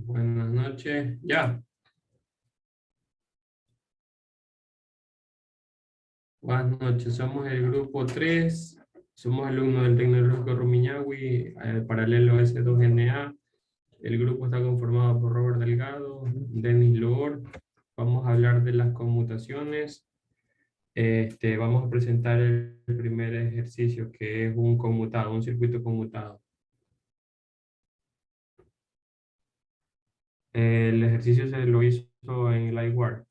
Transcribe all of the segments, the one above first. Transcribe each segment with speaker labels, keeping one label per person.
Speaker 1: Buenas noches. Ya. Buenas noches. Somos el grupo 3. Somos alumnos del Tecnológico Rumiñahui, paralelo S2NA. El grupo está conformado por Robert Delgado, Denis Loor. Vamos a hablar de las conmutaciones. Vamos a presentar el primer ejercicio, que es un conmutado, un circuito conmutado. El ejercicio se lo hizo en Livewire.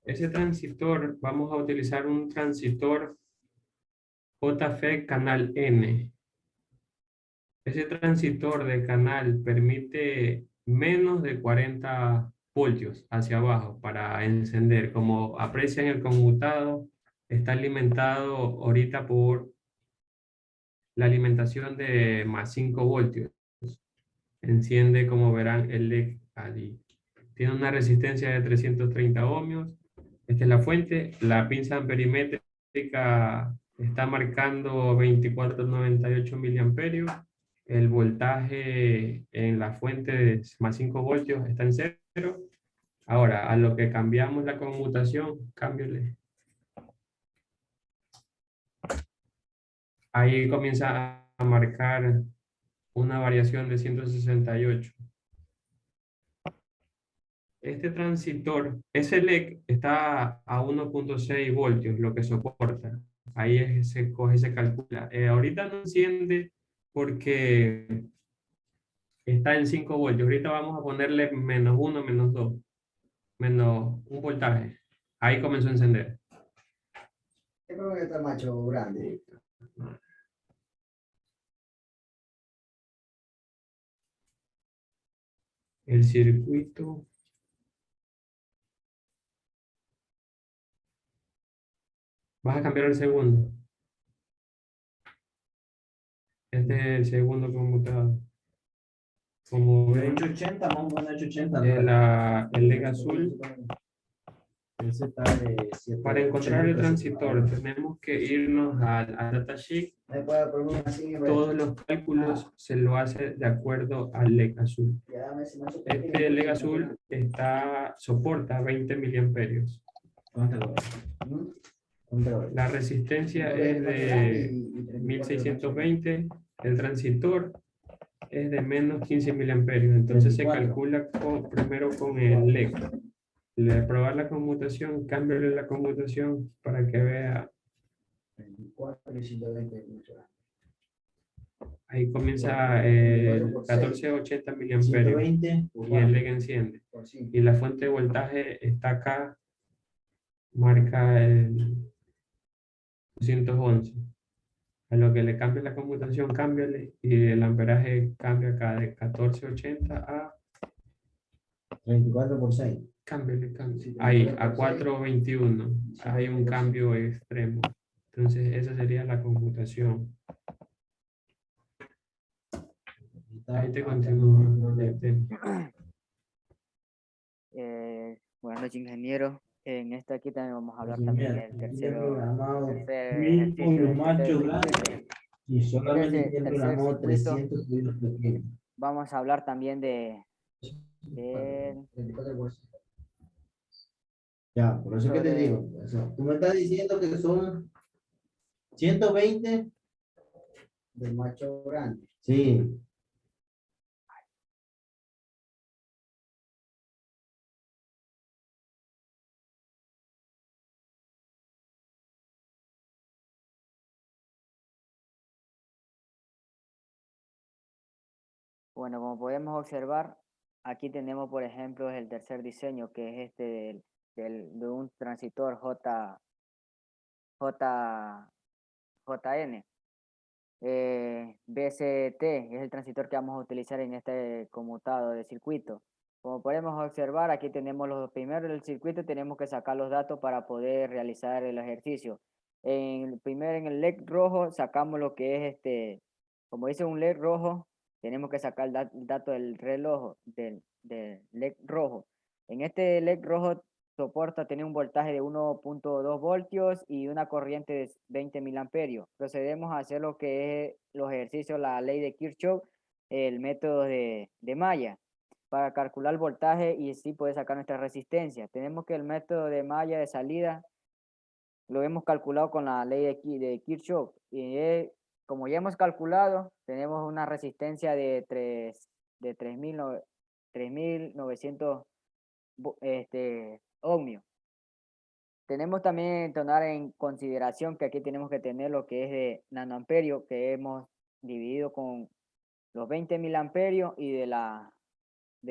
Speaker 1: Ese transitor, vamos a utilizar un transitor JFET canal N. Ese transitor de canal permite menos de 40 voltios hacia abajo para encender. Como aprecian, el conmutado está alimentado ahorita por la alimentación de más 5 voltios. Enciende, como verán, el LED allí. Tiene una resistencia de 330 ohmios. Esta es la fuente. La pinza amperimétrica está marcando 2498 miliamperios. El voltaje en la fuente de más 5 voltios está en cero. Ahora, a lo que cambiamos la conmutación, cámbiale. Ahí comienza a marcar una variación de 168. Este transitor, ese LED está a 1.6 voltios, lo que soporta. Ahí se coge, se calcula. Ahorita no enciende porque está en 5 voltios. Ahorita vamos a ponerle menos 1, menos 2, menos un voltaje. Ahí comenzó a encender.
Speaker 2: Creo que está macho grande.
Speaker 1: El circuito. Vas a cambiar el segundo. Este es el segundo conmutador. Como ven,
Speaker 2: 880, vamos a poner 880.
Speaker 1: el LED azul.
Speaker 2: Ese está de 7,
Speaker 1: Para encontrar el transitor tenemos que irnos al datasheet. Todos los cálculos se lo hace de acuerdo al LED azul. Este LED azul soporta 20 miliamperios. La resistencia es de 1620. El transitor es de menos 15 miliamperios. Entonces se calcula primero con el LED. Le probar la conmutación, cámbiale la conmutación para que vea.
Speaker 2: 24 y 120.
Speaker 1: Ahí comienza el 1480 miliamperios
Speaker 2: 120
Speaker 1: y el LED enciende. Y la fuente de voltaje está acá, marca el 211. A lo que le cambie la conmutación, cámbiale, y el amperaje cambia acá de 1480 a
Speaker 2: 34 por 6.
Speaker 1: cámbiale. Ahí a 421. Hay un cambio extremo. Entonces esa sería la conmutación. Ahí te continúo.
Speaker 3: Buenas noches, ingeniero. En esta aquí también vamos a hablar
Speaker 2: Así,
Speaker 3: también
Speaker 2: mira,
Speaker 3: del
Speaker 2: aquí
Speaker 3: tercer
Speaker 2: programado
Speaker 3: ejercicio
Speaker 2: con los
Speaker 3: del
Speaker 2: machos
Speaker 3: circuito.
Speaker 2: grandes y solamente
Speaker 3: Este
Speaker 2: tiene
Speaker 3: tercer
Speaker 2: programado
Speaker 3: circuito
Speaker 2: 300 pedidos pequeños.
Speaker 3: vamos a hablar también de
Speaker 2: 34 por 6. Ya, por eso que te
Speaker 3: sobre
Speaker 2: digo, o sea, tú me estás diciendo que son 120 del macho grande. Sí.
Speaker 3: bueno, como podemos observar, aquí tenemos, por ejemplo, el tercer diseño, que es este de un transitor JN. BCT es el transitor que vamos a utilizar en este conmutado de circuito. Como podemos observar, aquí tenemos los primeros del circuito, tenemos que sacar los datos para poder realizar el ejercicio. Primero en el LED rojo sacamos lo que es como dice un LED rojo, tenemos que sacar el dato del reloj, del LED rojo. En este LED rojo soporta tener un voltaje de 1.2 voltios y una corriente de 20 miliamperios. Procedemos a hacer lo que es los ejercicios, la ley de Kirchhoff, el método de Maya, para calcular el voltaje y así poder sacar nuestra resistencia. Tenemos que el método de Maya de salida lo hemos calculado con la ley de Kirchhoff. Y como ya hemos calculado, tenemos una resistencia de 3.900 ohmios. Tenemos también tomar en consideración que aquí tenemos que tener lo que es de nanoamperios, que hemos dividido con los 20 miliamperios y de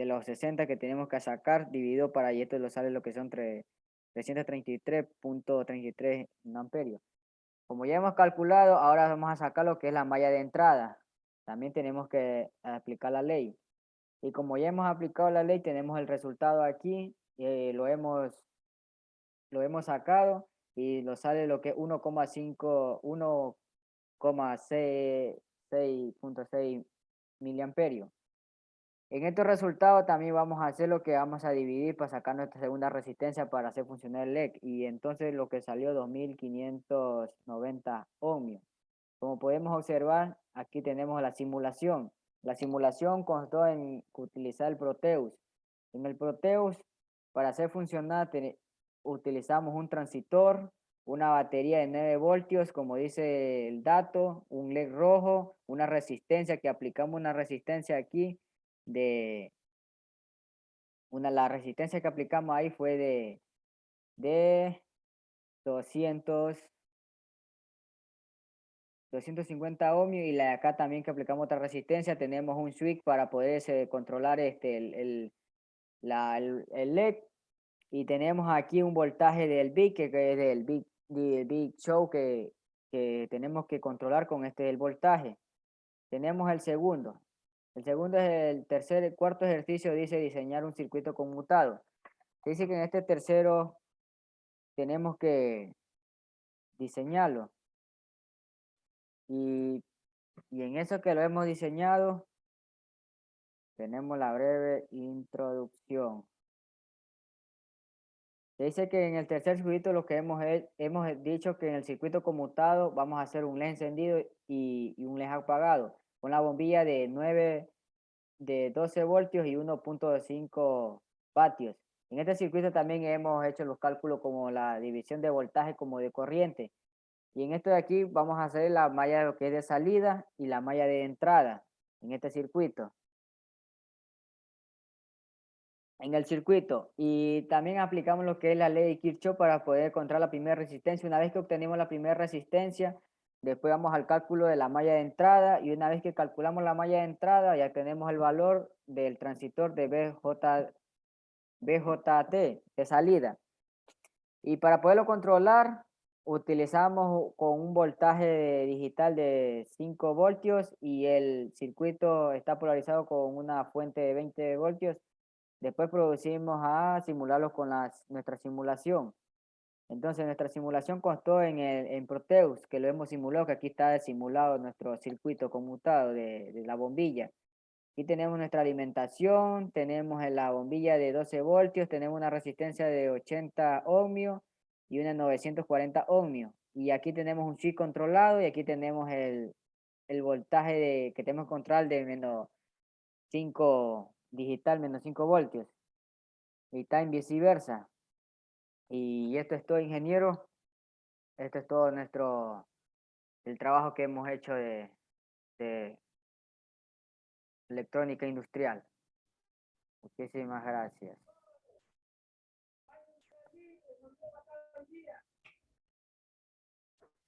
Speaker 3: los 60 que tenemos que sacar, dividido para, y esto lo sale lo que son 333.33 amperios. Como ya hemos calculado, ahora vamos a sacar lo que es la malla de entrada. También tenemos que aplicar la ley. Y como ya hemos aplicado la ley, tenemos el resultado aquí. Lo hemos sacado y nos sale lo que es 1,6 miliamperios. En estos resultados también vamos a hacer lo que vamos a dividir para sacar nuestra segunda resistencia para hacer funcionar el LED. Y entonces lo que salió 2.590 ohmios. Como podemos observar, aquí tenemos la simulación. La simulación constó en utilizar el Proteus. En el Proteus, para hacer funcionar, utilizamos un transitor, una batería de 9 voltios, como dice el dato, un LED rojo, una resistencia, que aplicamos una resistencia aquí la resistencia que aplicamos ahí fue de 250 ohmios, y la de acá también que aplicamos otra resistencia, tenemos un switch para poder controlar el LED, y tenemos aquí un voltaje del big, que es del big show que tenemos que controlar con el voltaje. Tenemos el segundo. El segundo es el cuarto ejercicio, dice diseñar un circuito conmutado. Dice que en este tercero tenemos que diseñarlo. Y en eso que lo hemos diseñado, tenemos la breve introducción. Dice que en el tercer circuito lo que hemos dicho que en el circuito conmutado vamos a hacer un LED encendido y un LED apagado, con la bombilla de 12 voltios y 1.5 vatios. En este circuito también hemos hecho los cálculos como la división de voltaje como de corriente. Y en esto de aquí vamos a hacer la malla lo que es de salida y la malla de entrada en este circuito. En el circuito. Y también aplicamos lo que es la ley de Kirchhoff para poder encontrar la primera resistencia. Una vez que obtenemos la primera resistencia, después vamos al cálculo de la malla de entrada, y una vez que calculamos la malla de entrada, ya tenemos el valor del transitor de BJT de salida. Y para poderlo controlar, utilizamos con un voltaje digital de 5 voltios, y el circuito está polarizado con una fuente de 20 voltios. Después producimos a simularlos con nuestra simulación. Entonces nuestra simulación constó en Proteus, que lo hemos simulado, que aquí está simulado nuestro circuito conmutado de la bombilla. Aquí tenemos nuestra alimentación, tenemos en la bombilla de 12 voltios, tenemos una resistencia de 80 ohmios y una 940 ohmios. Y aquí tenemos un switch controlado, y aquí tenemos el voltaje que tenemos que controlar de menos 5 digital, menos 5 voltios. Y está en viceversa. Y esto es todo, ingeniero. Esto es todo el trabajo que hemos hecho de electrónica industrial. Muchísimas gracias.